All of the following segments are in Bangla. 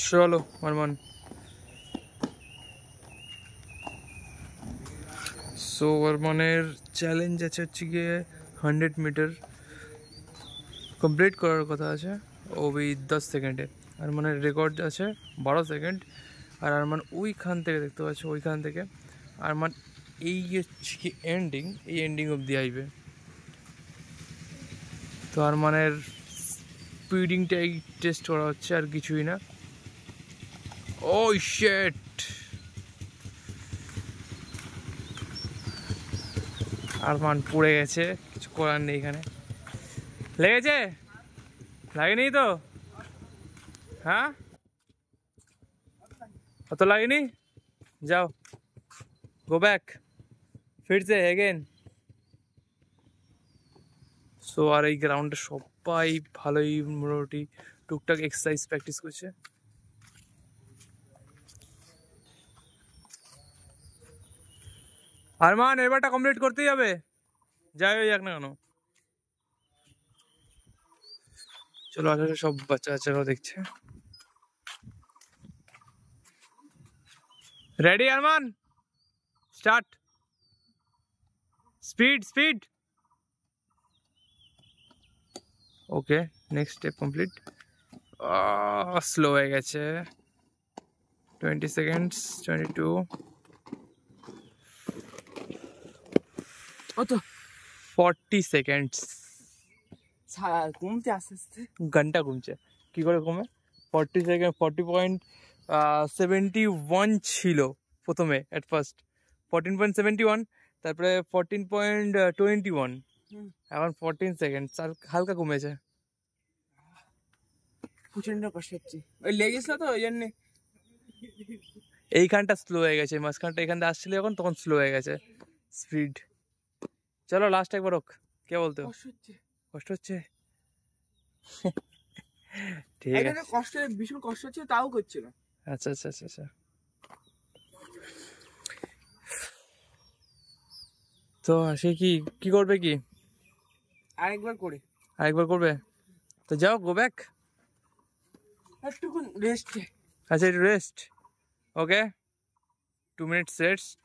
চলো আরমান। সো আরমানের চ্যালেঞ্জ আছে হচ্ছে গিয়ে 100 মিটার কমপ্লিট করার কথা আছে ওই 10 সেকেন্ডে। আরমানের রেকর্ড আছে 12 সেকেন্ড। আর আরমান ওইখান থেকে দেখতে পাচ্ছ, ওইখান থেকে আরমান এই হচ্ছে কি এন্ডিং, এই এন্ডিং অবধি আইবে। তো আরমানের স্পিডিংটাই টেস্ট করা হচ্ছে, আর কিছুই না। ও শিট, আরমান পড়ে গেছে, কিছু করার নেই। এখানে লেগেছে, লাগেনি তো? হ্যাঁ, অত লাগেনি। যাও, গো ব্যাক, फिर से अगेन। সো আর এই গ্রাউন্ডে সবাই ভালোই মোটামুটি টুকটাক এক্সারসাইজ প্র্যাকটিস করছে। আরমান এবারটা কমপ্লিট করতেই হবে, যাই হয়ে যাক না কেন। চলো আসলে সব বাচ্চা কাচ্চারাও দেখছে। Ready Arman, start. Speed speed. Okay, next step complete. Slow হয়ে গেছে। 20 সেকেন্ডস, 22, কত 40 সেকেন্ডস। কমতে আস্তে আস্তে ঘন্টা কমছে, কি করে কমে? 40 সেকেন্ড 40.71 ছিল প্রথমে, অ্যাট ফার্স্ট 14.71, তারপরে 14.21, এখন 14 সেকেন্ডস, আর হালকা কমেছে। প্রচন্ড কষ্ট হচ্ছে, ওই লেগেছিল তো ওই জন্যে। এইখানটা স্লো হয়ে গেছে, মাঝখানটা এখান থেকে আসছিল যখন, তখন স্লো হয়ে গেছে স্পিড। চলো লাস্ট একবার হোক, কে বলতো? কষ্ট হচ্ছে, কষ্ট হচ্ছে? ঠিক আছে, কষ্ট, ভীষণ কষ্ট হচ্ছে, তাও করছিল। আচ্ছা আচ্ছা আচ্ছা আচ্ছা। তো সে কি কি করবে, কি আরেকবার করে, আরেকবার করবে? তো যাও, গো ব্যাক, একটুকুন রেস্ট। আচ্ছা একটু রেস্ট। ওকে, 2 মিনিটস রেস্ট।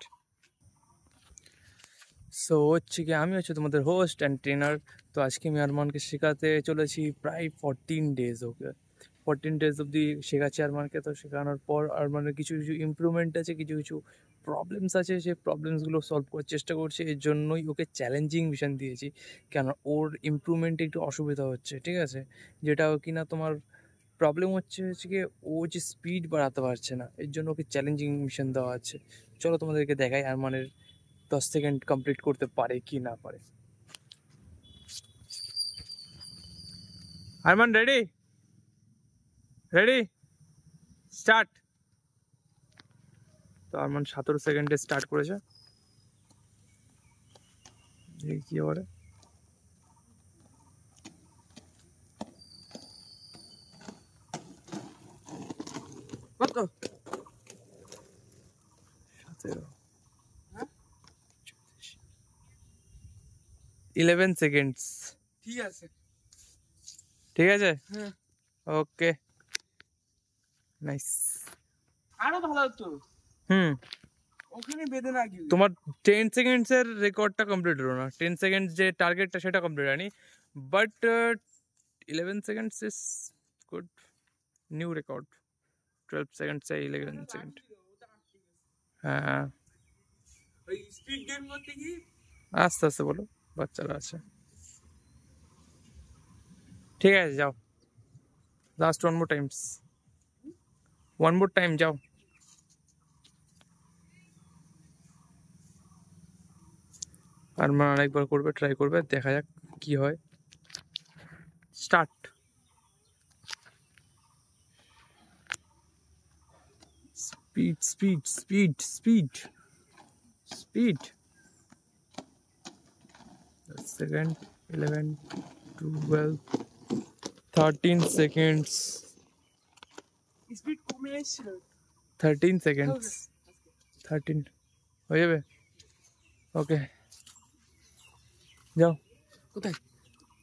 সো হচ্ছে কি, আমি হচ্ছে তোমাদের হোস্ট অ্যান্ড ট্রেনার। তো আজকে আমি আরমানকে শেখাতে চলেছি প্রায় 14 ডেজ। ওকে, 14 ডেজ অবধি শেখাচ্ছি আরমানকে। তো শেখানোর পর আরমানের কিছু কিছু ইমপ্রুভমেন্ট আছে, কিছু কিছু প্রবলেমস আছে, সেই প্রবলেমসগুলো সলভ করার চেষ্টা করছি। এর জন্যই ওকে চ্যালেঞ্জিং মিশন দিয়েছি, কেন ওর ইমপ্রুভমেন্টে একটু অসুবিধা হচ্ছে, ঠিক আছে? যেটা কিনা তোমার প্রবলেম হচ্ছে কি, ও যে স্পিড বাড়াতে পারছে না, এর জন্য ওকে চ্যালেঞ্জিং মিশন দেওয়া আছে। চলো তোমাদেরকে দেখাই আরমানের 10 সেকেন্ড কমপ্লিট করতে পারে কি না পারে। আরমান রেডি? Ready, start. তো আরমান 17 সেকেন্ডে স্টার্ট করেছে, দেখি কি বলে। কত 11 সেকেন্ডস। ঠিক আছে, ঠিক আছে, হ্যাঁ, ওকে, নাইস। আরো ভালো হতো, ওখানে বেঁধে না গেলে। তোমার 10 সেকেন্ডসের রেকর্ডটা কমপ্লিট হলো না, 10 সেকেন্ড যে টার্গেটটা সেটা কমপ্লিট হয়নি, but 11 seconds is good, new record. 12 seconds 11 second. হ্যাঁ, ওই স্পিড গেম করতে কি আস্তে আস্তে বলো, বাচ্চারা আছে। ঠিক আছে, যাও, last one more Times, one more time, যাও। আর মানে আরেকবার করবে, ট্রাই করবে, দেখা যাক কি হয়। Start. Speed speed speed speed speed. Second, 11, 12, 13 seconds, speed কমে এসেছিল। 13 সেকেন্ডস, 13 হয়ে যাবে। ওকে, যাও। কোথায়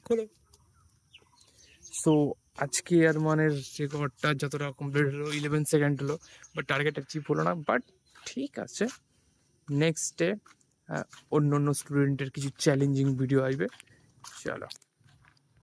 খোলো। সো আজকে আরমানের রেকর্ডটা যতটা কমপ্লিট হলো 11 সেকেন্ড হলো, বাট টার্গেট অ্যাচিভ হলো না, বাট ঠিক আছে। নেক্সট ডে অন্য অন্য স্টুডেন্টের কিছু চ্যালেঞ্জিং ভিডিও আসবে, চলো।